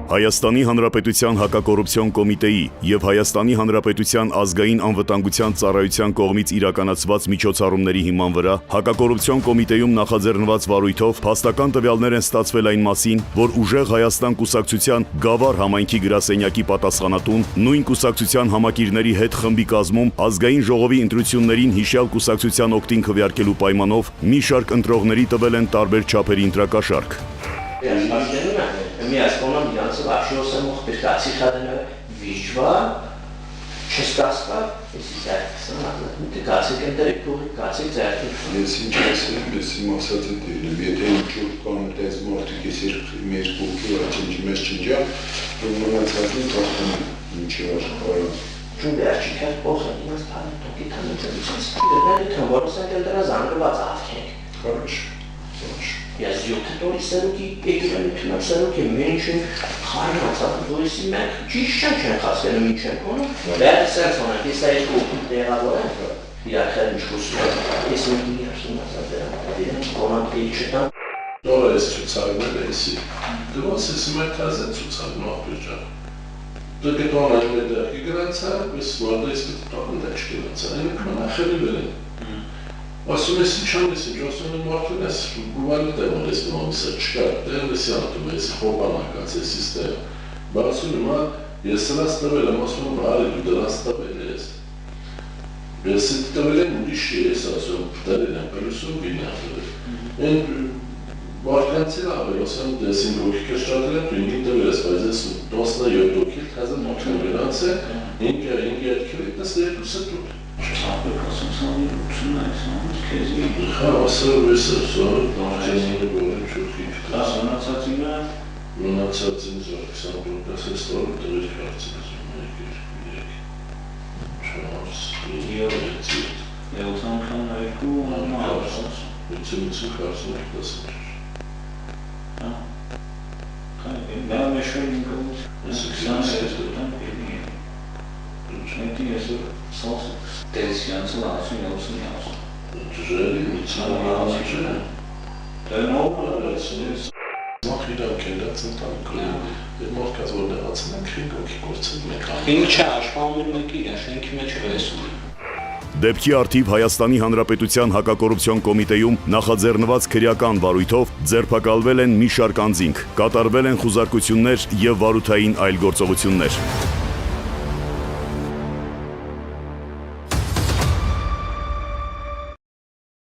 Հայաստանի Հանրապետության հակակոռուպցիոն կոմիտեի և Հայաստանի Հանրապետության ազգային անվտանգության ծառայության կողմից իրականացված միջոցառումների հիման վրա հակակոռուպցիոն կոմիտեում նախաձեռնված վարույթով փաստական տվյալներ են ստացվել այն մասին, որ Ուժեղ Հայաստան կուսակցության Գավառ համայնքի գրասենյակի պատասխանատուն նույն կուսակցության համակիրների հետ խմբի կազմում ազգային ժողովի ընտրություններին հիշյալ կուսակցության օգտին քվեարկելու պայմանով մի շարք ընտրողների տվել են տարբեր չափերի ընտրակաշարք։ Միասկոնամ իրանցը վաշիոսը մոխպերկացի խադենը վիժվա, չստասվա, եսի ձայրքսան աղլատմի, թե կացեք են դրեկտողի, կացեք ձայրքսան։ Ես ինչ ասեմ, ես իմ ասած է դիրնեմ, եթե ինչ-որ կանում է այս մարդիկ ես մեր կուլտուր աչինջի մեզ չնջա, որ մնացածին կախտում ինչի աշխարան։ Ճուն վերջի կար պոխեն, իմաս պարին տոկի թանեցավիչից, դրները թմորոս են դրա զանգրված ավքենք։ Խարաշ։ Ես յոթտորի սերուկի եկիրանի թնակ սերուկ է մենչին խարնացավ, որիսի մենք ճիշտ չեն խասկենում ինչ են կոնում, բեր սենց հոնենք, ես այդ կողքին տեղավոր են, իրարքեր ինչ խուսում են, ես մենք միասում ասած դրանք կոնանք էի չտան։ Դորը ես ծուցարներ էսի, դրոց ես մայթազ է ծուցարն ապերջան։ Դու կետոն այն մեդակի գրանցա, ես վարդա ես կտտան դա չկրանցա, այն կման ախելի բերեն։ Ասում ես ինչ անես ինչ, ասում եմ մարդուն ես բուվալի տեմոր ես նոմիսը չկար, տեղ ես յանտում ես խոբանակած ես իստեղ, բացում եմ ես սրած տվել եմ, ասում եմ հարի դու դրանց տվել ես, ես իտ տվել եմ ուրիշի ես ասում, տվել եմ պելուսում գինյատվել, են մարդկանցի լավեր, ասում եմ ես իմ հոգի կշտատել եմ, դու ինգին տվել ես, բայց ես 17 հոգի թազը մարդկան գրանց է, ինգի ատքել է, տես երկուսը դուր։ Ապեք ասում սանի ութունն այս ամուս կեզ մի ասում ես ասում, ջենինը գորին չուխի կտաս։ Մնացածին է։ Մնացածին զորք 20 դաս ես տորում տղեր կարծես մեկ երկ։ Չորս, 72 ամարս։ 50 կարծում դասներ։ Դա մեշոյին կողմից։ Ես 20 դուտան պերի է։ Չնետի ես սոսը։ Տենսիանցը ասում յոսում ասում։ Ջրելի միցանանաչ է։ Դա նոր ես Մախ իրանք են դա ծնտանքում։ Դե մարդկաց որ դեղացն են քրինք օքի կործել մեկ ան։ Ինչ է աշխարհում մեկի է, շենքի մեջ վեսում։ Դեպքի արդիվ Հայաստանի Հանրապետության հակակոռուպցիոն կոմիտեում նախաձեռնված քրեական վարույթով ձերբակալվել են մի շարք անձինք, կատարվել են խուզարկություններ և վարութային այլ գործողություններ։